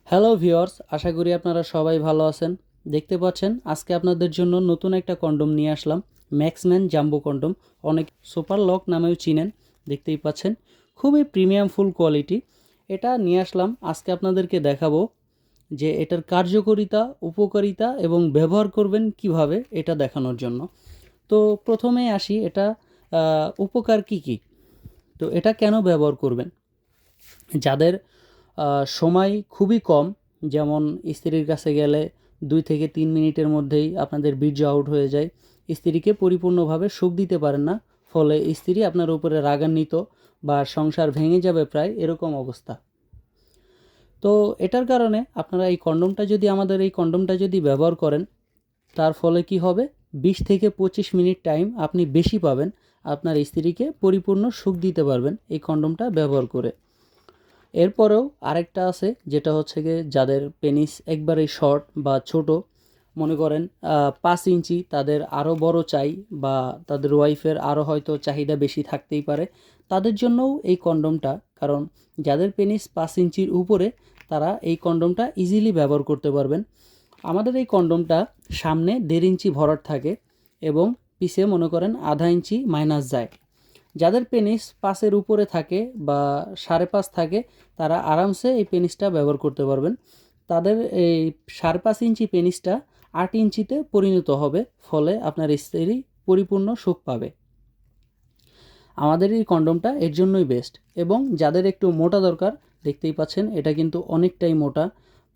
Hello viewers, আশা করি আপনারা সবাই ভালো আছেন। দেখতে পাচ্ছেন আজকে আপনাদের জন্য নতুন একটা কন্ডম নিয়ে আসলাম, ম্যাক্সম্যান জাম্বো কন্ডম। অনেক সুপার লক নামেও চিনেন। দেখতেই পাচ্ছেন খুবই প্রিমিয়াম ফুল কোয়ালিটি। এটা নিয়ে আসলাম আজকে আপনাদেরকে দেখাবো যে এটার কার্যকারিতা, উপকারিতা এবং ব্যবহার করবেন কিভাবে, এটা দেখানোর জন্য। তো প্রথমে আসি, এটা উপকার কি কি। তো এটা কেন ব্যবহার করবেন? যাদের সময় খুবই কম, যেমন স্ত্রীর কাছে গেলে 2 থেকে 3 মিনিটের মধ্যেই আপনাদের বীর্য আউট হয়ে যায়, স্ত্রীকে পরিপূর্ণভাবে সুখ দিতে পারেন না, ফলে স্ত্রী আপনার উপরে রাগান্বিত বা সংসার ভেঙে যাবে প্রায় এরকম অবস্থা। তো এটার কারণে আপনারা আমাদের এই কন্ডমটা যদি ব্যবহার করেন, তার ফলে কি হবে, 20 থেকে 25 মিনিট টাইম আপনি বেশি পাবেন, আপনার স্ত্রীকে পরিপূর্ণ সুখ দিতে পারবেন এই কন্ডমটা ব্যবহার করে। এরপরেও আরেকটা আছে, যেটা হচ্ছে গিয়ে যাদের পেনিস একবারেই শর্ট বা ছোট, মনে করেন 5 ইঞ্চি, তাদের আরও বড় চাই, বা তাদের ওয়াইফের আরও হয়তো চাহিদা বেশি থাকতেই পারে, তাদের জন্যও এই কন্ডমটা। কারণ যাদের পেনিস 5 ইঞ্চির উপরে, তারা এই কন্ডমটা ইজিলি ব্যবহার করতে পারবেন। আমাদের এই কন্ডমটা সামনে 1.5 ইঞ্চি ভরাট থাকে এবং পিছে মনে করেন আধা ইঞ্চি মাইনাস যায়। যাদের পেনিস 5-এর উপরে থাকে বা 5.5 থাকে, তারা আরামসে এই পেনিসটা ব্যবহার করতে পারবেন। তাদের এই 5.5 ইঞ্চি পেনিসটা 8 ইঞ্চিতে পরিণত হবে, ফলে আপনার স্ত্রী পরিপূর্ণ সুখ পাবে। আমাদের এই কন্ডমটা এর জন্যই বেস্ট। এবং যাদের একটু মোটা দরকার, দেখতেই পাচ্ছেন এটা কিন্তু অনেকটাই মোটা,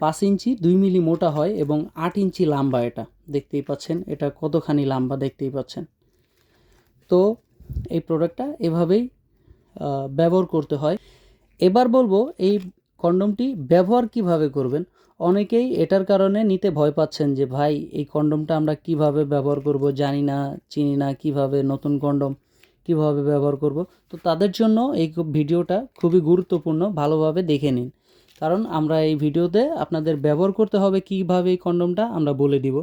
5 ইঞ্চি 2 মিলি মোটা হয় এবং 8 ইঞ্চি লম্বা। এটা দেখতেই পাচ্ছেন, এটা কতখানি লম্বা দেখতেই পাচ্ছেন। তো এই প্রোডাক্টটা এভাবেই ব্যবহার করতে হয়। এবার বলবো এই কন্ডমটি ব্যবহার কিভাবে করবেন। অনেকেই এটার কারণে নিতে ভয় পাচ্ছেন যে ভাই এই কন্ডমটা আমরা কিভাবে ব্যবহার করব, জানি না, চিনি না, কিভাবে নতুন কন্ডম কিভাবে ব্যবহার করব। তো তাদের জন্য এই ভিডিওটা খুবই গুরুত্বপূর্ণ, ভালোভাবে দেখে নিন। কারণ আমরা এই ভিডিওতে আপনাদের ব্যবহার করতে হবে কিভাবে এই কন্ডমটা আমরা বলে দিব।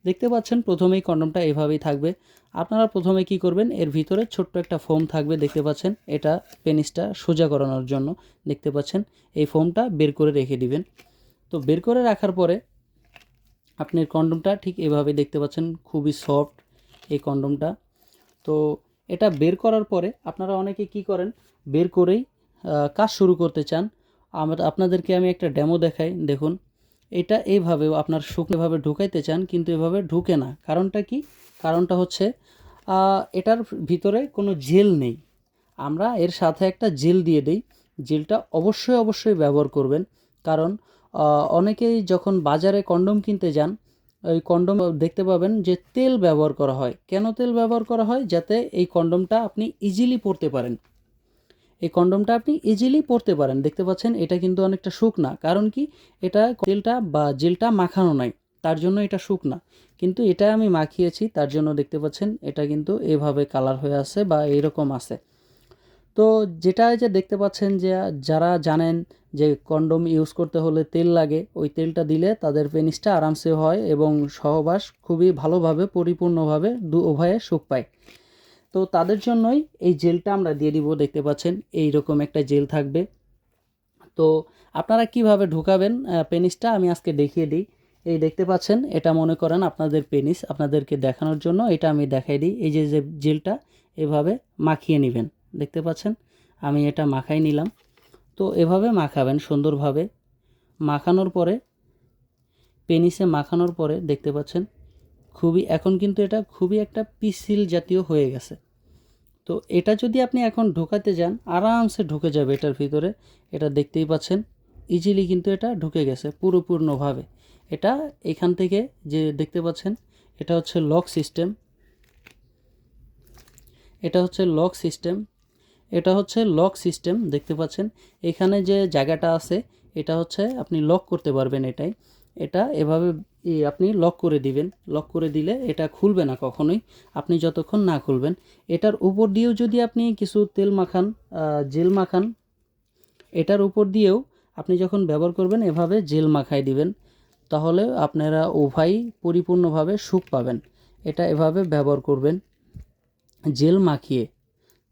দেখতে পাচ্ছেন প্রথমেই কন্ডমটা এভাবেই থাকবে। আপনারা প্রথমে কি করবেন, এর ভিতরে ছোট্ট একটা ফোম থাকবে, দেখতে পাচ্ছেন, এটা পেনিসটা সোজা করানোর জন্য। দেখতে পাচ্ছেন এই ফোমটা বের করে রেখে দিবেন। তো বের করে রাখার পরে আপনি কন্ডমটা ঠিক এভাবে দেখতে পাচ্ছেন, খুবই সফট এই কন্ডমটা। তো এটা বের করার পরে আপনারা অনেকে কি করেন, বের করেই কাজ শুরু করতে চান। আপনাদেরকে আমি একটা ডেমো দেখাই, দেখুন। এটা এইভাবেও আপনার শুকনোভাবে ঢুকাইতে চান, কিন্তু এভাবে ঢুকে না। কারণটা কি? কারণটা হচ্ছে এটার ভিতরে কোনো জেল নেই। আমরা এর সাথে একটা জেল দিয়ে দিই। জেলটা অবশ্যই ব্যবহার করবেন। কারণ অনেকেই যখন বাজারে কন্ডম কিনতে যান, ওই কন্ডম দেখতে পাবেন যে তেল ব্যবহার করা হয়। কেন তেল ব্যবহার করা হয়? যাতে এই কন্ডমটা আপনি ইজিলি পরতে পারেন। এই কন্ডমটা আপনি ইজিলি পরতে পারেন। দেখতে পাচ্ছেন এটা কিন্তু অনেকটা শুকনা। কারণ কি? এটা তেলটা বা জেলটা মাখানো নাই, তার জন্য এটা শুকনা। কিন্তু এটা আমি মাখিয়েছি, তার জন্য দেখতে পাচ্ছেন এটা কিন্তু এভাবে কালার হয়ে আছে বা এইরকম আছে। তো যেটা যে দেখতে পাচ্ছেন যে যারা জানেন যে কন্ডম ইউজ করতে হলে তেল লাগে, ওই তেলটা দিলে তাদের পেনিসটা আরামসে হয় এবং সহবাস খুবই ভালোভাবে পরিপূর্ণভাবে উভয়ে সুখ পায়। তো তাদের জন্যই এই জেলটা আমরা দিয়ে দিব। দেখতে পাচ্ছেন এইরকম একটা জেল থাকবে। তো আপনারা কিভাবে ঢুকাবেন পেনিসটা আমি আজকে দেখিয়ে দিই। এই দেখতে পাচ্ছেন, এটা মনে করেন আপনাদের পেনিস, আপনাদেরকে দেখানোর জন্য এটা আমি দেখাই দিই। এই যে যে জেলটা এভাবে মাখিয়ে নেবেন, দেখতে পাচ্ছেন আমি এটা মাখাই নিলাম। তো এভাবে মাখাবেন সুন্দরভাবে। মাখানোর পরে, পেনিসে মাখানোর পরে দেখতে পাচ্ছেন এখন কিন্তু এটা খুবই একটা পিচ্ছিল জাতীয় হয়ে গেছে। তো এটা যদি আপনি এখন ঢোকাতে যান, আরামসে ঢুকে যাবে এটার ভিতরে। এটা দেখতেই পাচ্ছেন ইজিলি কিন্তু এটা ঢুকে গেছে পুরোপূর্ণভাবে। এটা এখান থেকে যে দেখতে পাচ্ছেন, এটা হচ্ছে লক সিস্টেম। এটা হচ্ছে লক সিস্টেম। এটা হচ্ছে লক সিস্টেম, দেখতে পাচ্ছেন এখানে যে জায়গাটা আছে, এটা হচ্ছে আপনি লক করতে পারবেন। এটা এভাবে আপনি লক করে দিবেন। লক করে দিলে এটা খুলবে না কখনোই, আপনি যতক্ষণ না খুলবেন। এটার উপর দিয়েও যদি আপনি কিছু তেল মাখান, জেল মাখান, এটার উপর দিয়েও আপনি যখন ব্যবহার করবেন এভাবে জেল মাখাই দিবেন, তাহলে আপনারা উভয়ই পরিপূর্ণভাবে সুখ পাবেন। এটা এভাবে ব্যবহার করবেন জেল মাখিয়ে।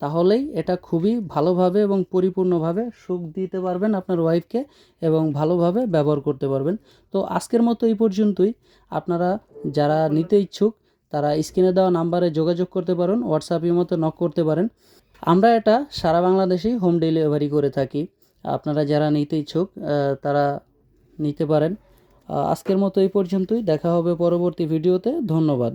তাহলেই এটা খুবই ভালোভাবে এবং পরিপূর্ণভাবে সুখ দিতে পারবেন আপনার ওয়াইফকে এবং ভালোভাবে ব্যবহার করতে পারবেন। তো আজকের মতো এই পর্যন্তই। আপনারা যারা নিতে ইচ্ছুক তারা স্ক্রিনে দেওয়া নাম্বারে যোগাযোগ করতে পারেন, হোয়াটসঅ্যাপের মতো নক করতে পারেন। আমরা এটা সারা বাংলাদেশেই হোম ডেলিভারি করে থাকি। আপনারা যারা নিতে ইচ্ছুক তারা নিতে পারেন। আজকের মতো এই পর্যন্তই। দেখা হবে পরবর্তী ভিডিওতে। ধন্যবাদ।